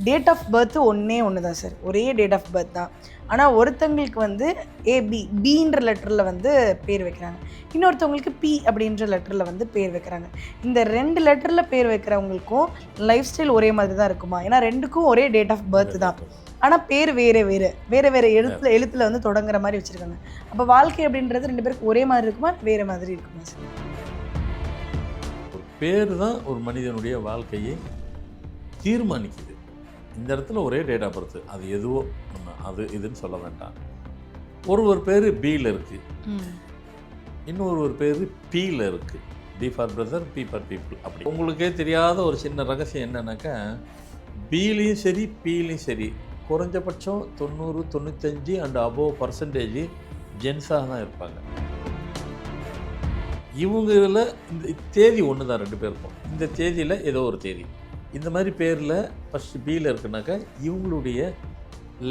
Date of birth ஒன்றே ஒன்று தான் சார், ஒரே டேட் ஆஃப் பர்த் தான். ஆனால் ஒருத்தங்களுக்கு வந்து ஏபி பின்ற லெட்டரில் வந்து பேர் வைக்கிறாங்க, இன்னொருத்தவங்களுக்கு பி அப்படின்ற லெட்டரில் வந்து பேர் வைக்கிறாங்க. இந்த 2 லெட்டரில் பேர் வைக்கிறவங்களுக்கும் லைஃப் ஸ்டைல் ஒரே மாதிரி தான் இருக்குமா? ஏன்னா 2க்கும் ஒரே டேட் ஆஃப் பர்த் தான், ஆனால் பேர் வேறு எழுத்தில் வந்து தொடங்குற மாதிரி வச்சுருக்காங்க. அப்போ வாழ்க்கை அப்படின்றது 2 பேருக்கு ஒரே மாதிரி இருக்குமா, வேறு மாதிரி இருக்குமா சார்? ஒரு பேர் தான் ஒரு மனிதனுடைய வாழ்க்கையை தீர்மானிக்குது. இந்த இடத்துல ஒரே டேட் ஆஃப் பர்த், அது எதுவோ நம்ம அது இதுன்னு சொல்ல வேண்டாம். ஒரு பேர் பியில் இருக்குது, இன்னொரு பேர் பியில் இருக்குது. B for brother, B for people. அப்படி உங்களுக்கே தெரியாத ஒரு சின்ன ரகசியம் என்னன்னாக்கா, பிலையும் சரி பிலையும் சரி குறைஞ்சபட்சம் 90-95 அண்ட் அபோவ் % ஜென்ஸாக தான் இருப்பாங்க. இவங்கள இந்த தேதி ஒன்று தான் 2 பேருக்கும். இந்த தேதியில் ஏதோ ஒரு தேதி இந்த மாதிரி பேரில் ஃபஸ்ட்டு பியில் இருக்குனாக்கா இவங்களுடைய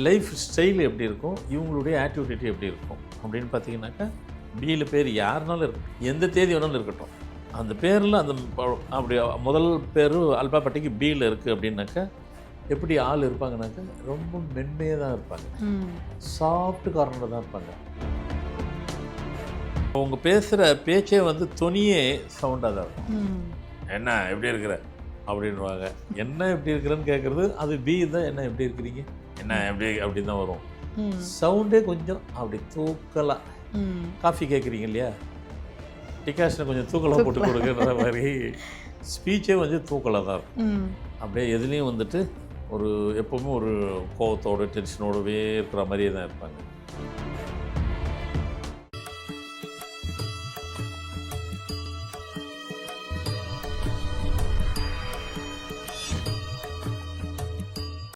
லைஃப் ஸ்டைல் எப்படி இருக்கும், இவங்களுடைய ஆக்டிவிட்டி எப்படி இருக்கும் அப்படின்னு பார்த்தீங்கன்னாக்கா, பியில் பேர் யாருனாலும் இருக்கட்டும், எந்த தேதி வேணாலும் இருக்கட்டும், அந்த பேரில் அந்த அப்படி முதல் பேர் அல்பாபெட்டிக்கு பியில் இருக்குது அப்படின்னாக்கா எப்படி ஆள் இருப்பாங்கனாக்கா ரொம்ப மென்மையாக தான் இருப்பாங்க, சாஃப்ட் கார்னரில் தான் இருப்பாங்க. அவங்க பேசுகிற பேச்சே வந்து தொனியே சவுண்டாக தான் இருக்கும். என்ன எப்படி இருக்கிற அப்படின்வாங்க. என்ன எப்படி இருக்கிறேன்னு கேட்குறது அது பி தான். என்ன எப்படி இருக்கிறீங்க, என்ன எப்படி அப்படின்னு தான் வரும். சவுண்டே கொஞ்சம் அப்படி தூக்கலாக. காஃபி கேட்குறீங்க இல்லையா, டிகாஷனை கொஞ்சம் தூக்கலாக போட்டு கொடுக்குற மாதிரி ஸ்பீச்சே கொஞ்சம் தூக்கலாக தான் இருக்கும். அப்படியே எதுலேயும் வந்துட்டு ஒரு எப்போவுமே ஒரு கோவத்தோடு டென்ஷனோடவே இருக்கிற மாதிரியே தான் இருப்பாங்க.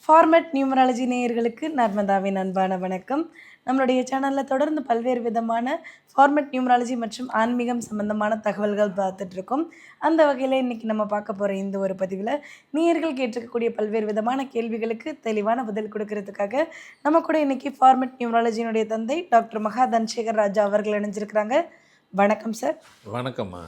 ஃபார்மேட் நியூமராலஜி நேயர்களுக்கு நர்மதாவின் அன்பான வணக்கம். நம்மளுடைய சேனலில் தொடர்ந்து பல்வேறு விதமான ஃபார்மேட் நியூமராலஜி மற்றும் ஆன்மீகம் சம்பந்தமான தகவல்கள் பார்த்துட்ருக்கோம். அந்த வகையில் இன்றைக்கி நம்ம பார்க்க போகிற இந்த ஒரு பதிவில் நேயர்கள் கேட்டிருக்கக்கூடிய பல்வேறு விதமான கேள்விகளுக்கு தெளிவான பதில் கொடுக்கறதுக்காக நம்ம கூட இன்றைக்கி ஃபார்மேட் நியூமராலஜியினுடைய தந்தை டாக்டர் மகா தனசேகர் ராஜா அவர்கள் இணைஞ்சிருக்கிறாங்க. வணக்கம் சார். வணக்கம்மா.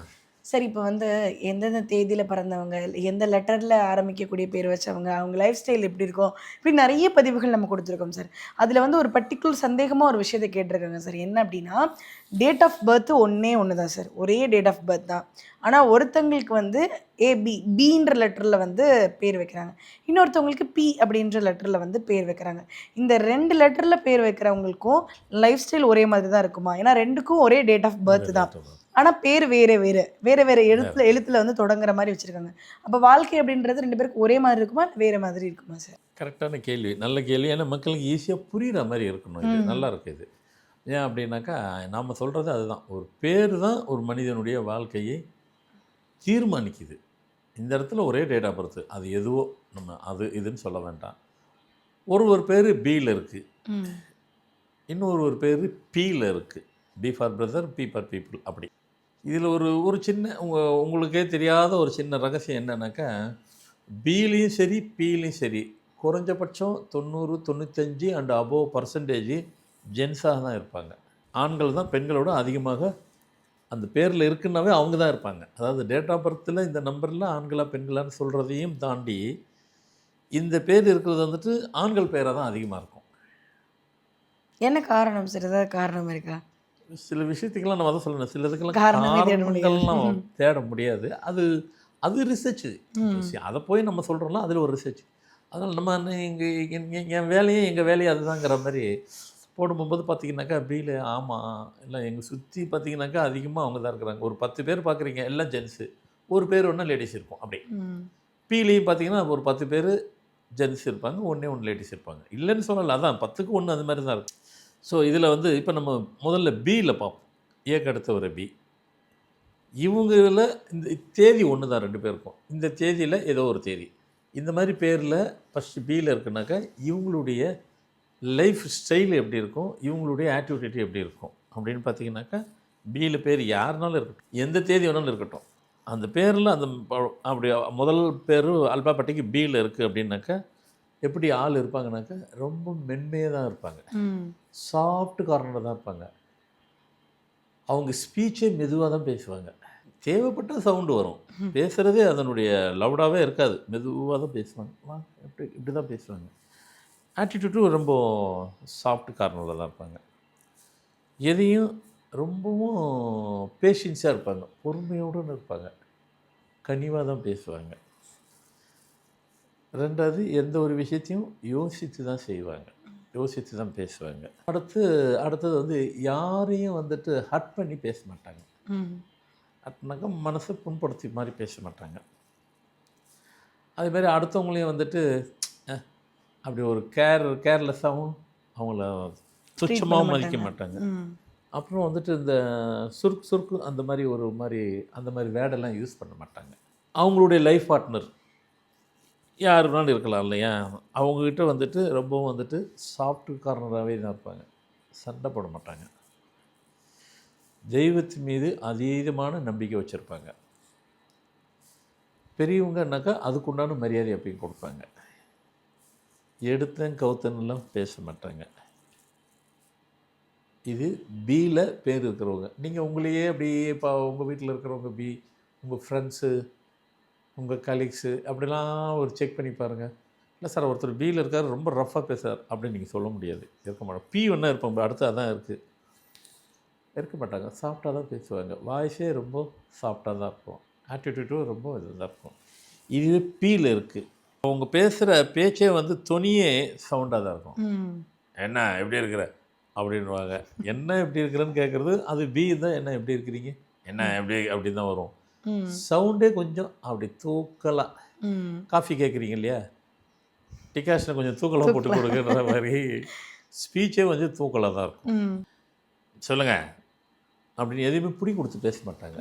சார், இப்போ வந்து எந்தெந்த தேதியில் பிறந்தவங்க, எந்த லெட்டரில் ஆரம்பிக்கக்கூடிய பேர் வச்சவங்க, அவங்க லைஃப் ஸ்டைல் எப்படி இருக்கும், இப்படி நிறைய பதிவுகள் நம்ம கொடுத்துருக்கோம் சார். அதில் வந்து ஒரு பர்டிகுலர் சந்தேகமாக ஒரு விஷயத்தை கேட்டிருக்காங்க சார். என்ன அப்படின்னா, டேட் ஆஃப் பர்த் ஒன்றே ஒன்று தான் சார், ஒரே டேட் ஆஃப் பர்த் தான். ஆனால் ஒருத்தங்களுக்கு வந்து பின்ற லெட்டரில் வந்து பேர் வைக்கிறாங்க, இன்னொருத்தவங்களுக்கு பி அப்படின்ற லெட்டரில் வந்து பேர் வைக்கிறாங்க. இந்த 2 லெட்டரில் பேர் வைக்கிறவங்களுக்கும் லைஃப் ஸ்டைல் ஒரே மாதிரி தான் இருக்குமா? ஏன்னா 2க்கும் ஒரே டேட் ஆஃப் பர்த் தான், ஆனால் பேர் வேறு எழுத்தில் வந்து தொடங்குற மாதிரி வச்சுருக்காங்க. அப்போ வாழ்க்கை அப்படின்றது 2 பேருக்கு ஒரே மாதிரி இருக்குமா, வேறு மாதிரி இருக்குமா சார்? கரெக்டான கேள்வி, நல்ல கேள்வி. ஏன்னா மக்களுக்கு ஈஸியாக புரிகிற மாதிரி இருக்கணும். இது நல்லா இருக்குது. ஏன் அப்படின்னாக்கா, நாம் சொல்கிறது அதுதான். ஒரு பேர் தான் ஒரு மனிதனுடைய வாழ்க்கையை தீர்மானிக்குது. இந்த இடத்துல ஒரே டேட் ஆஃப் பர்த், அது எதுவோ நம்ம அது இதுன்னு சொல்ல வேண்டாம். ஒரு பேர் பியில் இருக்குது, இன்னொரு பேர் பியில் இருக்குது. B for brother, B for people. அப்படி இதில் ஒரு சின்ன உங்களுக்கே தெரியாத ஒரு சின்ன ரகசியம் என்னன்னாக்கா, பிலையும் சரி பிலையும் சரி குறைஞ்சபட்சம் 90-95 அண்ட் அபோவ் % ஜென்ஸாக தான் இருப்பாங்க. ஆண்கள் தான் பெண்களோட அதிகமாக அந்த பேரில் இருக்குன்னாவே அவங்க தான் இருப்பாங்க. அதாவது டேட் ஆஃப் பர்த்தில் இந்த நம்பரில் ஆண்களா பெண்களான்னு சொல்கிறதையும் தாண்டி இந்த பேர் இருக்கிறது வந்துட்டு ஆண்கள் பேராக தான் அதிகமாக இருக்கும். என்ன காரணம் சார்? ஏதாவது காரணம் இருக்கா? சில விஷயத்துக்கெல்லாம் நம்ம தான் சொல்லணும், சில இதுக்கெல்லாம் காரணங்கள்லாம் தேட முடியாது. அது ரிசர்ச். அதை போய் நம்ம சொல்கிறோம்னா அதில் ஒரு ரிசர்ச். அதனால் நம்ம என் வேலையே எங்கள் வேலையே அதுதாங்கிற மாதிரி போடும்போது பார்த்திங்கனாக்கா பியில் ஆமாம் இல்லை எங்கள் சுற்றி பார்த்திங்கனாக்கா அதிகமாக அவங்க தான் இருக்கிறாங்க. ஒரு 10 பேர் பார்க்குறீங்க, எல்லாம் ஜென்ஸு, ஒரு பேர் ஒன்றா லேடிஸ் இருக்கும். அப்படி பிலையும் பார்த்திங்கன்னா ஒரு 10 பேர் ஜென்ஸ் இருப்பாங்க, ஒன்றே லேடிஸ் இருப்பாங்க. இல்லைன்னு சொல்லலை, அதான் 10க்கு 1 அது மாதிரி தான் இருக்கும். ஸோ இதில் வந்து இப்போ நம்ம முதல்ல பியில் பார்ப்போம். ஏக்கு அடுத்த ஒரு பி. இவங்கள இந்த தேதி ஒன்று தான் 2 பேருக்கும். இந்த தேதியில் ஏதோ ஒரு தேதி இந்த மாதிரி பேரில் ஃபஸ்ட்டு பியில் இருக்குனாக்கா இவங்களுடைய லைஃப் ஸ்டைல் எப்படி இருக்கும், இவங்களுடைய ஆக்டிவிட்டி எப்படி இருக்கும் அப்படின்னு பார்த்தீங்கன்னாக்கா, பியில் பேர் யாருனாலும் இருக்கட்டும், எந்த தேதி வேணாலும் இருக்கட்டும், அந்த பேரில் அந்த அப்படி முதல் பேர் அல்பாபெட்டிக்கு பியில் இருக்குது அப்படின்னாக்கா எப்படி ஆள் இருப்பாங்கனாக்கா ரொம்ப மென்மையாக தான் இருப்பாங்க, சாஃப்ட் கார்னரில் தான் இருப்பாங்க. அவங்க ஸ்பீச்சே மெதுவாக தான் பேசுவாங்க. தேவைப்பட்ட சவுண்டு வரும். பேசுகிறதே அதனுடைய லவுடாகவே இருக்காது, மெதுவாக தான் பேசுவாங்க. இப்படி தான் பேசுவாங்க. ஆட்டிடியூட்டும் ரொம்ப சாஃப்ட் கார்னரில் தான் இருப்பாங்க. எதையும் ரொம்பவும் பேஷன்ஸாக இருப்பாங்க, பொறுமையோடு இருப்பாங்க, கனிவாக தான் பேசுவாங்க. ரெண்டாவது, எந்த ஒரு விஷயத்தையும் யோசித்து தான் செய்வாங்க, யோசித்து தான் பேசுவாங்க. அடுத்தது வந்து யாரையும் வந்துட்டு ஹர்ட் பண்ணி பேச மாட்டாங்க. ஹர்ட்னாக்கா மனசை புண்படுத்தி மாதிரி பேச மாட்டாங்க. அதேமாதிரி அடுத்தவங்களையும் வந்துட்டு அப்படி ஒரு கேர்லெஸ்ஸாகவும் அவங்கள துச்சமாகவும் மதிக்க மாட்டாங்க. அப்புறம் வந்துட்டு இந்த சுருக்கு அந்த மாதிரி வேர்டெல்லாம் யூஸ் பண்ண மாட்டாங்க. அவங்களுடைய லைஃப் பார்ட்னர் யார் வேணாலும் இருக்கலாம் இல்லையா, அவங்கக்கிட்ட வந்துட்டு ரொம்பவும் வந்துட்டு சாஃப்ட் கார்னராகவே தான் இருப்பாங்க, சண்டை போட மாட்டாங்க. தெய்வத்தின் மீது அதீதமான நம்பிக்கை வச்சுருப்பாங்க. பெரியவங்கன்னாக்கா அதுக்குண்டான மரியாதை எப்பயும் கொடுப்பாங்க. எடுத்தேன் கவுத்தன்னுலாம் பேச மாட்டாங்க. இது பியில் பேர் இருக்கிறவங்க. நீங்கள் உங்களையே அப்படியே இப்போ உங்கள் வீட்டில் இருக்கிறவங்க பி, உங்கள் ஃப்ரெண்ட்ஸு, உங்கள் கலீக்ஸு அப்படிலாம் ஒரு செக் பண்ணி பாருங்கள். இல்லை சார் ஒருத்தர் பியில் இருக்கார், ரொம்ப ரஃப்பாக பேசுகிறார் அப்படின்னு நீங்கள் சொல்ல முடியாது, இருக்க மாட்டாங்க. பி ஒன்றா இருப்பாங்க, அடுத்து அதான் இருக்குது, இருக்க மாட்டாங்க. சாஃப்டாக தான் பேசுவாங்க, வாய்ஸே ரொம்ப சாஃப்டாக தான் இருக்கும், ஆட்டிடியூட்டும் ரொம்ப இதாக இருக்கும். இதுவே பியில் இருக்குது. அவங்க பேசுகிற பேச்சே வந்து தொனியே சவுண்டாக தான் இருக்கும். என்ன எப்படி இருக்கிற அப்படின்வாங்க. என்ன எப்படி இருக்கிறேன்னு கேட்குறது அது பி தான். என்ன எப்படி இருக்கிறீங்க, என்ன எப்படி அப்படி தான் வரும். சவுண்டே கொஞ்சம் அப்படி தூக்கலாக. காஃபி கேட்குறீங்க இல்லையா, டிகாஷனை கொஞ்சம் தூக்கலாக போட்டு கொடுக்குற மாதிரி ஸ்பீச்சே கொஞ்சம் தூக்கலாக தான் இருக்கும். சொல்லுங்கள் அப்படின்னு எதையுமே பிடி கொடுத்து பேச மாட்டாங்க.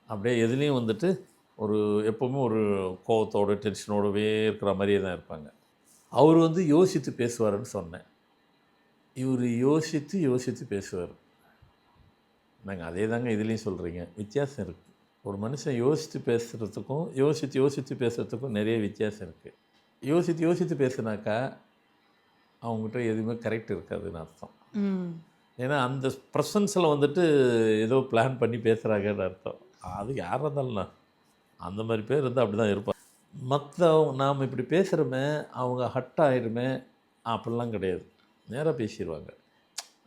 அப்படியே எதுலேயும் வந்துட்டு ஒரு எப்போவுமே ஒரு கோவத்தோடு டென்ஷனோடவே இருக்கிற மாதிரியே தான் இருப்பாங்க. அவர் வந்து யோசித்து பேசுவார்னு சொன்னேன், இவர் யோசித்து பேசுவார். நாங்கள் அதே தாங்க இதுலேயும் சொல்கிறீங்க, வித்தியாசம் இருக்குது. ஒரு மனுஷன் யோசித்து பேசுகிறதுக்கும் யோசித்து பேசுகிறதுக்கும் நிறைய வித்தியாசம் இருக்குது. யோசித்து பேசுனாக்கா அவங்ககிட்ட எதுவுமே கரெக்ட் இருக்காதுன்னு அர்த்தம். ஏன்னா அந்த ப்ரெசன்ஸில் வந்துட்டு ஏதோ பிளான் பண்ணி பேசுகிறாங்கன்னு அர்த்தம். அது யாராக இருந்தாலும் அந்த மாதிரி பேர் இருந்தால் அப்படி தான் இருப்பாங்க. நாம் இப்படி பேசுகிறோமே அவங்க ஹட் ஆகிடுமே அப்படிலாம் கிடையாது, நேராக பேசிடுவாங்க.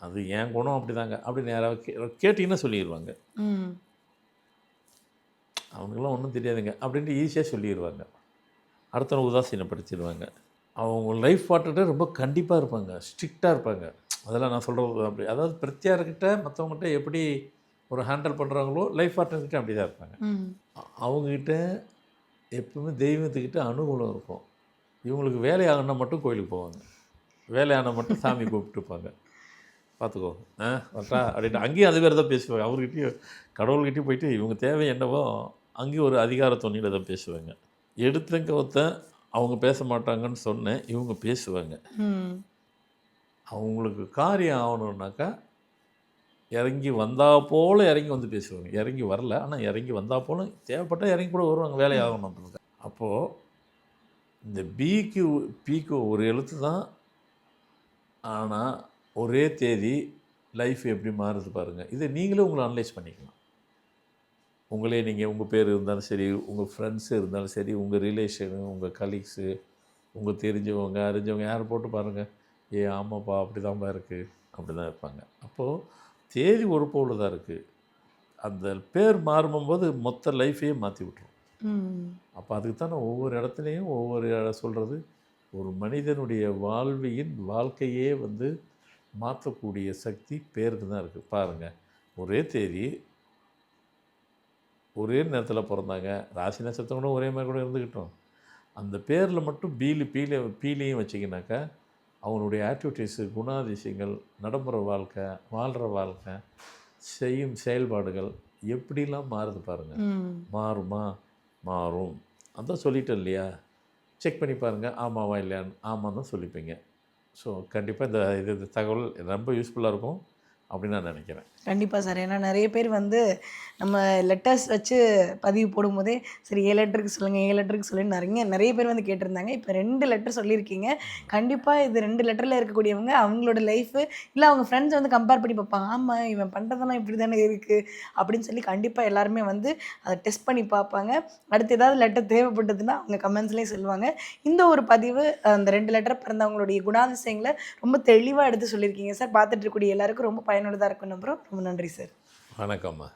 அது என் குணம் அப்படி தாங்க அப்படி நேராக கேட்டிங்கன்னா சொல்லிடுவாங்க. அவங்களுக்குலாம் ஒன்றும் தெரியாதுங்க அப்படின்ட்டு ஈஸியாக சொல்லிடுவாங்க. அடுத்தவங்க உதாசீனப்படுத்திடுவாங்க. அவங்க லைஃப் பார்ட்னர் ரொம்ப கண்டிப்பாக இருப்பாங்க, ஸ்ட்ரிக்டாக இருப்பாங்க. அதெல்லாம் நான் சொல்கிறது அப்படி. அதாவது பிரத்தியார்கிட்ட மற்றவங்ககிட்ட எப்படி ஒரு ஹேண்டில் பண்ணுறாங்களோ லைஃப் பார்ட்னர்கிட்ட அப்படி தான் இருப்பாங்க. அவங்கக்கிட்ட எப்பவுமே தெய்வத்துக்கிட்ட அனுகூலம் இருக்கும். இவங்களுக்கு வேலையாகனா மட்டும் கோயிலுக்கு போவாங்க, வேலையான மட்டும் சாமி கூப்பிட்டுப்பாங்க. பார்த்துக்கோ வரட்டா அப்படின்ட்டு அங்கேயும் அது வேறு தான் பேசுவாங்க. அவர்கிட்டையும் கடவுள்கிட்டையும் போயிட்டு இவங்க தேவை என்னவோ அங்கேயும் ஒரு அதிகார தொனியில் தான் பேசுவாங்க. எடுத்தங்க அவங்க பேச மாட்டாங்கன்னு சொன்னேன், இவங்க பேசுவாங்க. அவங்களுக்கு காரியம் ஆகணுன்னாக்கா இறங்கி வந்தால் போல் இறங்கி வந்து பேசுவாங்க. இறங்கி வரல, ஆனால் இறங்கி வந்தால் போல் தேவைப்பட்டால் இறங்கி கூட வருவாங்க, வேலையாகணுன்றது. அப்போது இந்த பிக்கு ஒரு எழுத்து தான், ஆனால் ஒரே தேதி லைஃப் எப்படி மாறுது பாருங்கள். இதை நீங்களே உங்களை அனலைஸ் பண்ணிக்கலாம். உங்களே நீங்கள் உங்கள் பேர் இருந்தாலும் சரி, உங்கள் ஃப்ரெண்ட்ஸு இருந்தாலும் சரி, உங்கள் ரிலேஷனு, உங்கள் கலீக்ஸு, உங்கள் தெரிஞ்சவங்க அறிஞ்சவங்க யாரை போட்டு பாருங்கள், ஆமாப்பா அப்படி தான்ப்பா இருக்குது, அப்படி தான் இருப்பாங்க. அப்போது தேதி ஒரு போல் தான் இருக்குது, அந்த பேர் மாறும்போது மொத்த லைஃப்பையே மாற்றி விட்டுரும். அப்போ அதுக்கு தான் நான் ஒவ்வொரு இடத்துலையும் ஒவ்வொரு சொல்கிறது, ஒரு மனிதனுடைய வாழ்க்கையே வந்து மாற்றக்கூடிய சக்தி பேருக்கு தான் இருக்குது. பாருங்கள், ஒரே தேதி ஒரே நேரத்தில் பிறந்தாங்க, ராசி நட்சத்திரம் கூட ஒரே மாதிரி கூட இருந்துக்கிட்டோம், அந்த பேரில் மட்டும் பீலியும் வச்சிங்கனாக்கா அவனுடைய ஆக்டிவிட்டீஸு, குணாதிசயங்கள், நடைமுறை வாழ்க்கை, வாழ்கிற வாழ்க்கை, செய்யும் செயல்பாடுகள் எப்படிலாம் மாறுது பாருங்கள். மாறுமா? மாறும். அதான் சொல்லிட்டேன் இல்லையா, செக் பண்ணி பாருங்கள், ஆமாவா இல்லையான்னு. ஆமாம் தான் சொல்லிப்பீங்க. ஸோ கண்டிப்பாக இந்த தகவல் ரொம்ப யூஸ்ஃபுல்லாக இருக்கும். அப்படின்னு நான் நினைக்கிறேன். கண்டிப்பாக சார். ஏன்னா நிறைய பேர் வந்து நம்ம லெட்டர்ஸ் வச்சு பதிவு போடும்போதே சரி 7 லெட்டருக்கு சொல்லுங்கள் 7 லெட்டருக்கு சொல்லுன்னு நிறைய பேர் வந்து கேட்டிருந்தாங்க. இப்போ 2 லெட்டர் சொல்லியிருக்கீங்க. கண்டிப்பாக இது 2 லெட்டரில் இருக்கக்கூடியவங்க அவங்களோட லைஃபு இல்லை அவங்க ஃப்ரெண்ட்ஸ் வந்து கம்பேர் பண்ணி பார்ப்பாங்க. ஆமாம் இவன் பண்ணுறதெல்லாம் இப்படி தானே இருக்குது அப்படின்னு சொல்லி கண்டிப்பாக எல்லாருமே வந்து அதை டெஸ்ட் பண்ணி பார்ப்பாங்க. அடுத்து ஏதாவது லெட்டர் தேவைப்பட்டதுன்னா அவங்க கமெண்ட்ஸ்லேயே சொல்லுவாங்க. இந்த ஒரு பதிவு அந்த 2 லெட்டர் பிறந்தவங்களுடைய குணாதிசயங்களை ரொம்ப தெளிவாக எடுத்து சொல்லியிருக்கீங்க சார். பார்த்துட்டு இருக்கக்கூடிய எல்லாருக்கும் ரொம்ப பயனுள்ளதாக இருக்கும் நம்புகிறோம். ரொம்ப நன்றி சார். வணக்கம்மா.